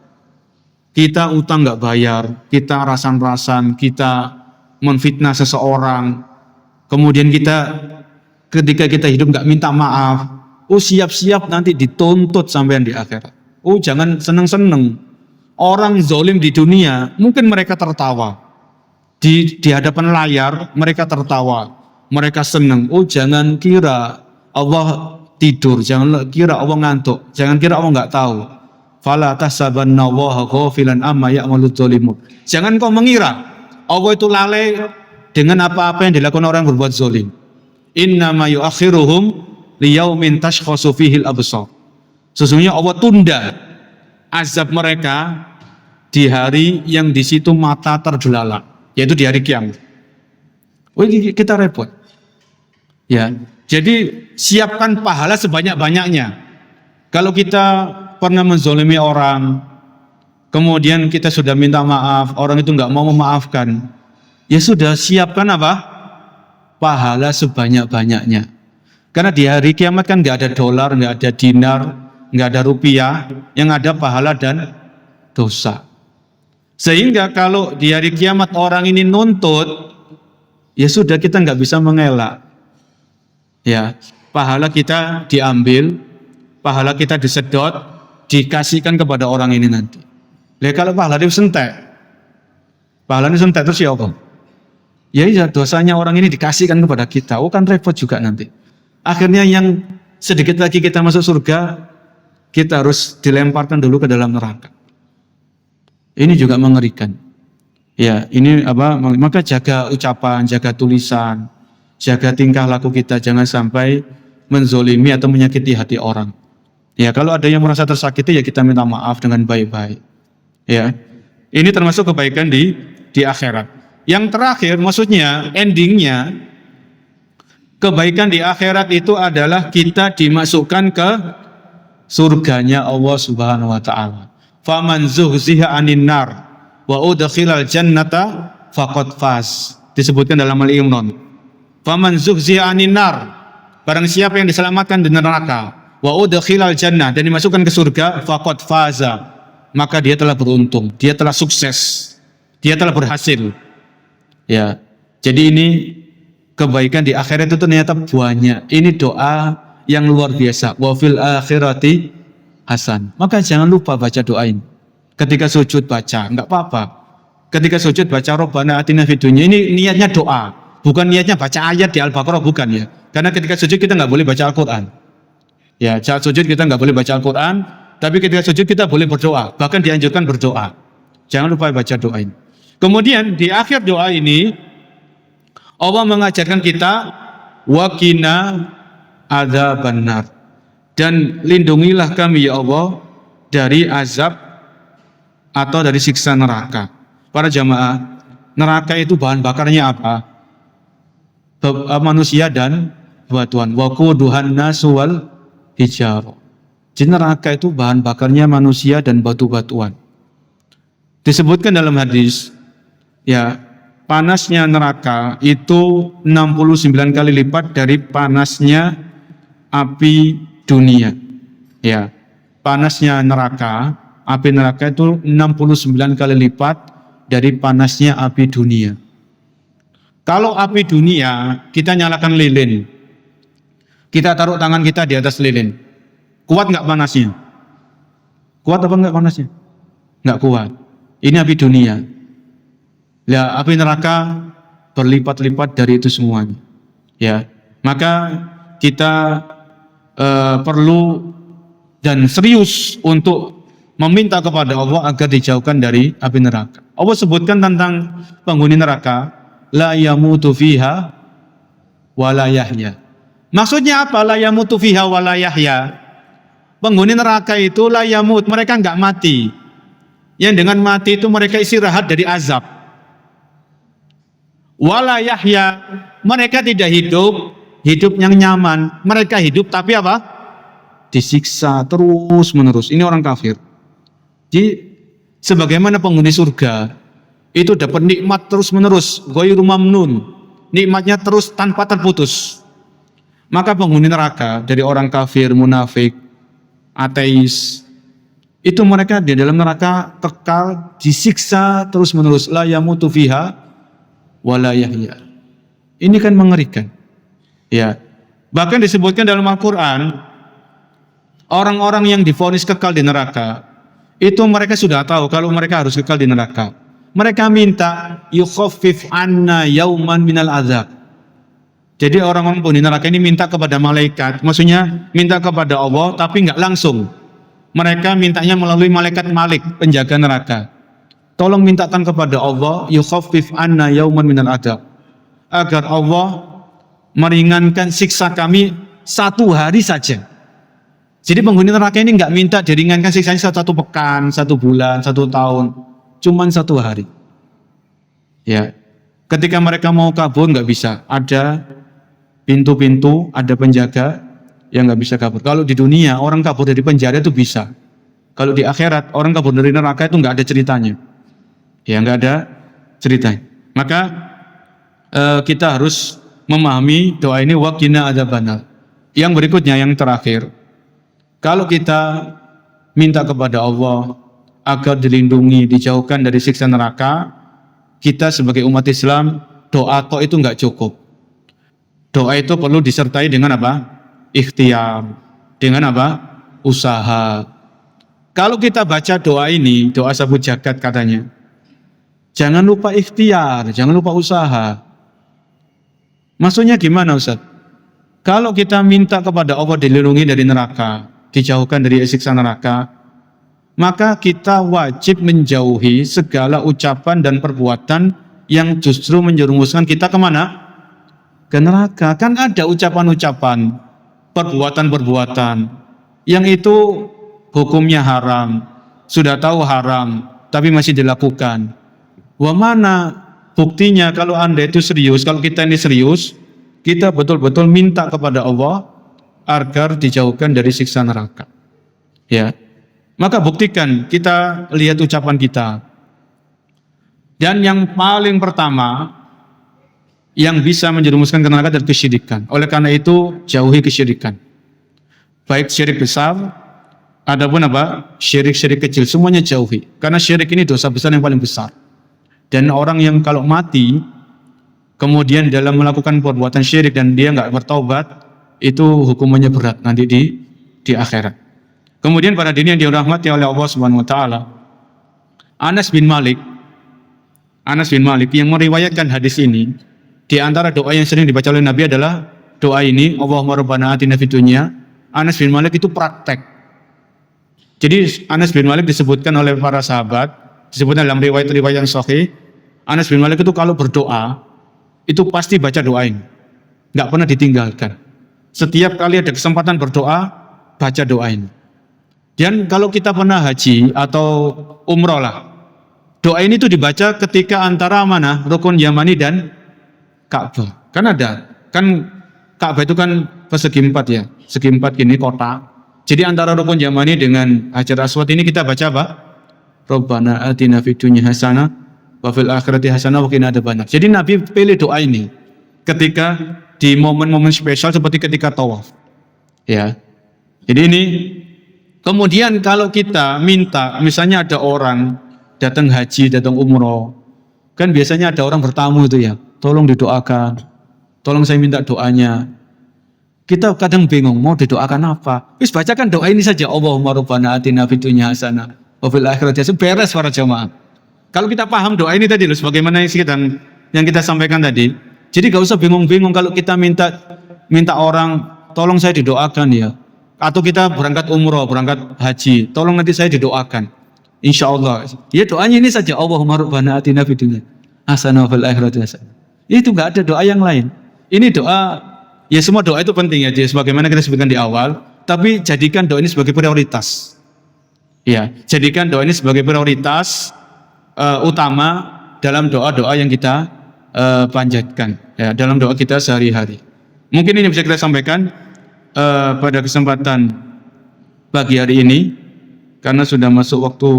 Kita utang nggak bayar, kita rasan-rasan, kita menfitnah seseorang, kemudian kita ketika kita hidup nggak minta maaf, oh siap-siap nanti dituntut sampean di akhirat. Oh jangan seneng-seneng. Orang zalim di dunia mungkin mereka tertawa di hadapan layar, mereka tertawa, mereka seneng. Oh jangan kira Allah tidur, jangan kira Allah ngantuk, jangan kira Allah nggak tahu. Fala tahsabannallaha ghafilan amma ya'maludz zalimun. Jangan kau mengira Allah itu lalai dengan apa-apa yang dilakukan orang yang berbuat zalim. Innama yu'akhiruhum liyaumin tashkhasu fihil absar. Sesungguhnya Allah tunda azab mereka di hari yang di situ mata terbelalak, yaitu di hari kiamat. Oh, kita repot. Ya, jadi siapkan pahala sebanyak-banyaknya. Kalau kita pernah menzolimi orang, kemudian kita sudah minta maaf, orang itu nggak mau memaafkan, ya sudah siapkan apa? Pahala sebanyak-banyaknya. Karena di hari kiamat kan nggak ada dolar, nggak ada dinar, nggak ada rupiah, yang ada pahala dan dosa. Sehingga kalau di hari kiamat orang ini nuntut, ya sudah kita nggak bisa mengelak. Ya, pahala kita diambil, pahala kita disedot, dikasihkan kepada orang ini nanti. Lihat kalau pahala itu sentek, pahala ini sentek terus ya apa? Ya iya, dosanya orang ini dikasihkan kepada kita. Oh kan repot juga nanti. Akhirnya yang sedikit lagi kita masuk surga, kita harus dilemparkan dulu ke dalam neraka. Ini juga mengerikan. Ya, ini apa? Maka jaga ucapan, jaga tulisan, jaga tingkah laku kita, jangan sampai menzolimi atau menyakiti hati orang. Ya, kalau ada yang merasa tersakiti ya kita minta maaf dengan baik-baik. Ya. Ini termasuk kebaikan di akhirat. Yang terakhir maksudnya endingnya kebaikan di akhirat itu adalah kita dimasukkan ke surganya Allah Subhanahu wa taala. Faman zuhziha 'anil nar wa udkhilal jannata faqad faz. Disebutkan dalam Al-Imran. Faman zuhziha 'anil nar, barang siapa yang diselamatkan dari neraka, wa udkhilal jannah, dan dimasukkan ke surga, faqad faza, maka dia telah beruntung, dia telah sukses, dia telah berhasil. Ya. Jadi ini kebaikan di akhirat itu ternyata banyak. Ini doa yang luar biasa. Wa fil akhirati hasan. Maka jangan lupa baca doa ini. Ketika sujud baca, enggak apa-apa. Ketika sujud baca Rabbana atina fid dunya, ini niatnya doa. Bukan niatnya baca ayat di Al-Baqarah, bukan ya. Karena ketika sujud kita nggak boleh baca Al-Quran. Ya, saat sujud kita nggak boleh baca Al-Quran, tapi ketika sujud kita boleh berdoa. Bahkan dianjurkan berdoa. Jangan lupa baca doa ini. Kemudian di akhir doa ini Allah mengajarkan kita waqina adzabannar, dan lindungilah kami ya Allah dari azab atau dari siksa neraka. Para jamaah, neraka itu bahan bakarnya apa? Manusia dan batuan. Waquduhan nasu wal hijarah. Jadi neraka itu bahan bakarnya manusia dan batu-batuan. Disebutkan dalam hadis, ya, panasnya neraka itu 69 kali lipat dari panasnya api dunia. Ya, panasnya neraka, api neraka itu 69 kali lipat dari panasnya api dunia. Kalau api dunia, kita nyalakan lilin, kita taruh tangan kita di atas lilin, kuat nggak panasnya? Kuat apa nggak panasnya? Nggak kuat. Ini api dunia. Ya, api neraka berlipat-lipat dari itu semuanya. Ya, maka kita perlu dan serius untuk meminta kepada Allah agar dijauhkan dari api neraka. Allah sebutkan tentang penghuni neraka, la yamutu fiha wa la yahya. Maksudnya apa? La yamutu fiha wa la yahya. Penghuni neraka itu la yamut, mereka enggak mati. Yang dengan mati itu mereka istirahat dari azab. Wa la yahya, mereka tidak hidup yang nyaman. Mereka hidup tapi apa? Disiksa terus menerus. Ini orang kafir. Jadi sebagaimana penghuni surga itu dapat nikmat terus menerus, ghairu mamnun, nikmatnya terus tanpa terputus. Maka penghuni neraka dari orang kafir, munafik, ateis, itu mereka di dalam neraka kekal disiksa terus menerus, la yamutu fiha wa la yahya. Ini kan mengerikan. Ya. Bahkan disebutkan dalam Al-Qur'an, orang-orang yang divonis kekal di neraka itu mereka sudah tahu kalau mereka harus kekal di neraka. Mereka minta yukhaffif anna yauman minal azab. Jadi orang-orang penghuni neraka ini minta kepada malaikat, maksudnya minta kepada Allah tapi nggak langsung. Mereka mintanya melalui malaikat Malik, penjaga neraka. Tolong mintakan kepada Allah yukhaffif anna yauman minal azab, agar Allah meringankan siksa kami satu hari saja. Jadi penghuni neraka ini nggak minta diringankan siksanya satu pekan, 1 bulan, 1 tahun, cuman 1 hari. Ya, ketika mereka mau kabur nggak bisa, ada pintu-pintu, ada penjaga yang nggak bisa kabur. Kalau di dunia orang kabur dari penjara itu bisa. Kalau di akhirat orang kabur dari neraka itu nggak ada ceritanya. Ya, nggak ada ceritanya. Maka kita harus memahami doa ini, waqina adzabannar. Yang berikutnya, yang terakhir, kalau kita minta kepada Allah agar dilindungi, dijauhkan dari siksa neraka, kita sebagai umat Islam, doa kok itu nggak cukup. Doa itu perlu disertai dengan apa? Ikhtiar. Dengan apa? Usaha. Kalau kita baca doa ini, doa sabu jagat katanya, jangan lupa ikhtiar, jangan lupa usaha. Maksudnya gimana Ustaz? Kalau kita minta kepada Allah dilindungi dari neraka, dijauhkan dari siksa neraka, maka kita wajib menjauhi segala ucapan dan perbuatan yang justru menjerumuskan kita kemana? Ke neraka. Kan ada ucapan-ucapan, perbuatan-perbuatan yang itu hukumnya haram, sudah tahu haram, tapi masih dilakukan. Wa mana buktinya kalau Anda itu serius, kalau kita ini serius, kita betul-betul minta kepada Allah agar dijauhkan dari siksa neraka. Ya. Maka buktikan, kita lihat ucapan kita. Dan yang paling pertama yang bisa menjerumuskan ke neraka adalah kesyirikan. Oleh karena itu, jauhi kesyirikan. Baik syirik besar, adapun apa? Syirik-syirik kecil, semuanya jauhi. Karena syirik ini dosa besar yang paling besar. Dan orang yang kalau mati, kemudian dalam melakukan perbuatan syirik dan dia nggak bertaubat, itu hukumannya berat nanti di akhirat. Kemudian pada dini yang dirahmati oleh Allah Subhanahu wa taala, Anas bin Malik yang meriwayatkan hadis ini, Di antara doa yang sering dibaca oleh Nabi adalah doa ini, Allahumma rabbana atina fid dunya. Anas bin Malik itu praktek. Jadi Anas bin Malik disebutkan oleh para sahabat, disebutkan dalam riwayat-riwayat yang sahih, Anas bin Malik itu kalau berdoa, itu pasti baca doa ini. Nggak pernah ditinggalkan. Setiap kali ada kesempatan berdoa, baca doa ini. Dan kalau kita pernah haji atau umroh lah, doa ini tuh dibaca ketika antara mana? Rukun Yamani dan Ka'bah. Kan Ka'bah itu kan persegi 4 ya, segi 4 gini kotak. Jadi antara rukun Yamani dengan Hajar Aswad ini kita baca apa? Rabbana atina fid dunya hasanah wa fil akhirati hasanah wa qina adzabannar. Jadi Nabi pilih doa ini ketika di momen-momen spesial seperti ketika tawaf. Ya. Jadi ini kemudian kalau kita minta, misalnya ada orang datang haji, datang umroh, kan biasanya ada orang bertamu itu ya, tolong didoakan, tolong saya minta doanya. Kita kadang bingung mau didoakan apa. Wis bacakan doa ini saja, Allahumma rabbana atina fid dunya hasanah wa fil akhirati hasanah, beres para jemaah. Kalau kita paham doa ini tadi loh, sebagaimana yang kita sampaikan tadi, jadi gak usah bingung-bingung kalau kita minta orang, tolong saya didoakan ya. Atau kita berangkat umroh, berangkat haji, tolong nanti saya didoakan. Insya Allah. Ya doanya ini saja, Allahumma rabbana atina fid dunya hasanah wa fil akhirati hasanah. Itu gak ada doa yang lain. Ini doa, ya semua doa itu penting ya, jadi sebagaimana kita sebutkan di awal, tapi jadikan doa ini sebagai prioritas. Ya, jadikan doa ini sebagai prioritas utama dalam doa-doa yang kita panjatkan ya, dalam doa kita sehari-hari. Mungkin ini bisa kita sampaikan pada kesempatan pagi hari ini karena sudah masuk waktu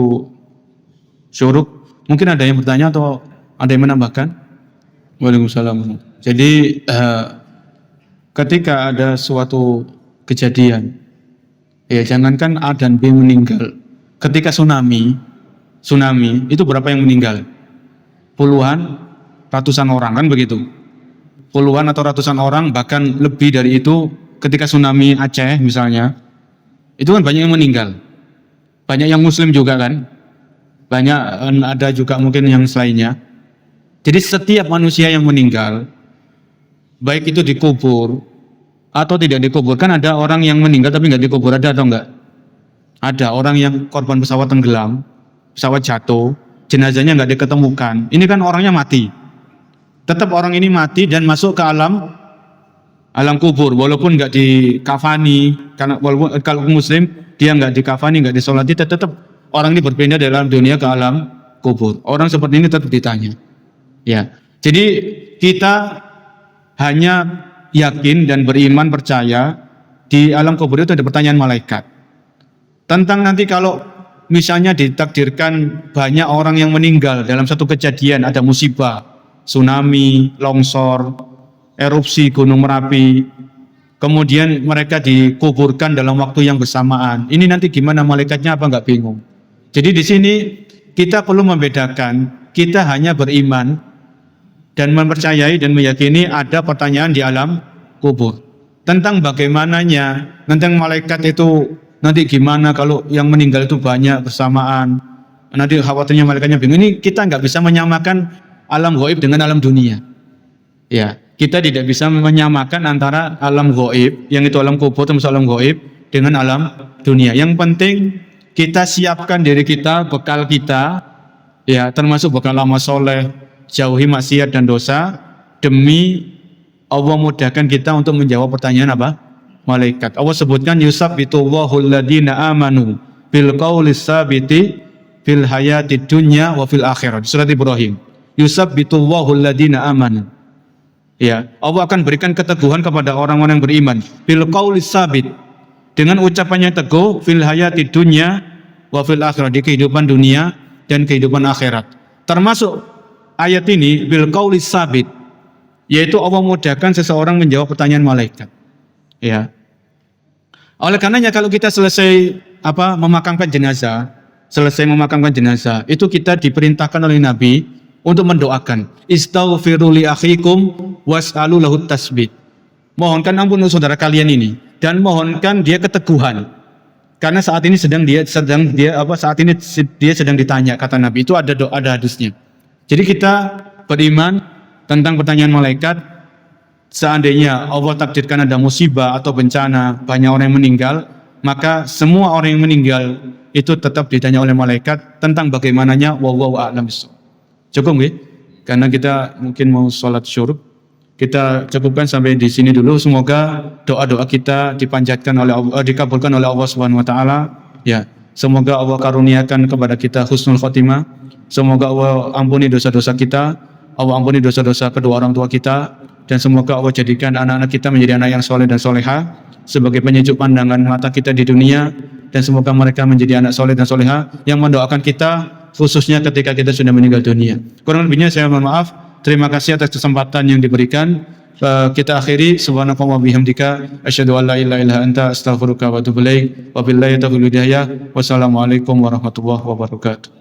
syuruk. Mungkin ada yang bertanya atau ada yang menambahkan? Waalaikumsalam. Jadi ketika ada suatu kejadian, ya jangankan A dan B meninggal. Ketika tsunami itu berapa yang meninggal? Puluhan, ratusan orang kan begitu. Puluhan atau ratusan orang, bahkan lebih dari itu ketika tsunami Aceh misalnya, itu kan banyak yang meninggal. Banyak yang muslim juga kan. Banyak ada juga mungkin yang selainnya. Jadi setiap manusia yang meninggal, baik itu dikubur atau tidak dikubur, kan ada orang yang meninggal tapi nggak dikubur, ada atau enggak? Ada orang yang korban pesawat tenggelam, pesawat jatuh, jenazahnya nggak diketemukan. Ini kan orangnya mati. Tetap orang ini mati dan masuk ke alam kubur, walaupun nggak dikafani. Karena walaupun kalau muslim dia nggak dikafani, nggak disolati, tetap orang ini berpindah dari alam dunia ke alam kubur. Orang seperti ini tetap ditanya. Ya, jadi kita hanya yakin dan beriman percaya di alam kubur itu ada pertanyaan malaikat tentang nanti kalau misalnya ditakdirkan banyak orang yang meninggal dalam satu kejadian, ada musibah, tsunami, longsor, erupsi Gunung Merapi, kemudian mereka dikuburkan dalam waktu yang bersamaan. Ini nanti gimana malaikatnya, apa nggak bingung? Jadi di sini kita perlu membedakan, kita hanya beriman dan mempercayai dan meyakini ada pertanyaan di alam kubur tentang bagaimananya, tentang malaikat itu nanti gimana kalau yang meninggal itu banyak bersamaan, nanti khawatirnya malaikatnya bingung. Ini kita nggak bisa menyamakan alam gaib dengan alam dunia. Ya, kita tidak bisa menyamakan antara alam gaib, yang itu alam kubur termasuk alam gaib, dengan alam dunia. Yang penting kita siapkan diri kita, bekal kita, ya termasuk bekal amal soleh, jauhi maksiat dan dosa, demi Allah mudahkan kita untuk menjawab pertanyaan apa? Malaikat. Allah sebutkan yusabbitullahu alladhina amanu bil qaulis sabiti fil hayatid dunya wa fil akhirah. Surat Ibrahim. Yusabbitullahu alladhina amanu. Ya, Allah akan berikan keteguhan kepada orang-orang yang beriman bil qaulis sabit, dengan ucapan yang teguh fil hayatid dunya wa fil akhirah, di kehidupan dunia dan kehidupan akhirat. Termasuk ayat ini bil qaulis sabit, yaitu Allah mudahkan seseorang menjawab pertanyaan malaikat. Ya. Oleh karenanya kalau kita selesai memakamkan jenazah, itu kita diperintahkan oleh Nabi untuk mendoakan, istaghfiru li akhikum was'alu lahu tasbit. Mohonkan ampun untuk saudara kalian ini dan mohonkan dia keteguhan. Karena saat ini dia sedang ditanya, kata Nabi. Itu ada hadisnya. Jadi kita beriman tentang pertanyaan malaikat, seandainya Allah takdirkan ada musibah atau bencana, banyak orang yang meninggal, maka semua orang yang meninggal itu tetap ditanya oleh malaikat tentang bagaimananya, wallahu a'lam bishawab. Cukup nggih? Karena kita mungkin mau sholat syuruk, kita cukupkan sampai di sini dulu. Semoga doa-doa kita dipanjatkan oleh Allah, dikabulkan oleh Allah Subhanahu wa taala. Ya, semoga Allah karuniakan kepada kita husnul khotimah. Semoga Allah ampuni dosa-dosa kita, Allah ampuni dosa-dosa kedua orang tua kita, dan semoga Allah jadikan anak-anak kita menjadi anak yang soleh dan soleha sebagai penyejuk pandangan mata kita di dunia, dan semoga mereka menjadi anak soleh dan soleha yang mendoakan kita khususnya ketika kita sudah meninggal dunia. Kurang lebihnya saya mohon maaf. Terima kasih atas kesempatan yang diberikan. Kita akhiri, subhanakallahumma wa bihamdika asyhadu an la ilaha illa anta astaghfiruka wa atubu ilaik. Wabillahi taufiq wal hidayah. Wassalamualaikum warahmatullahi wabarakatuh.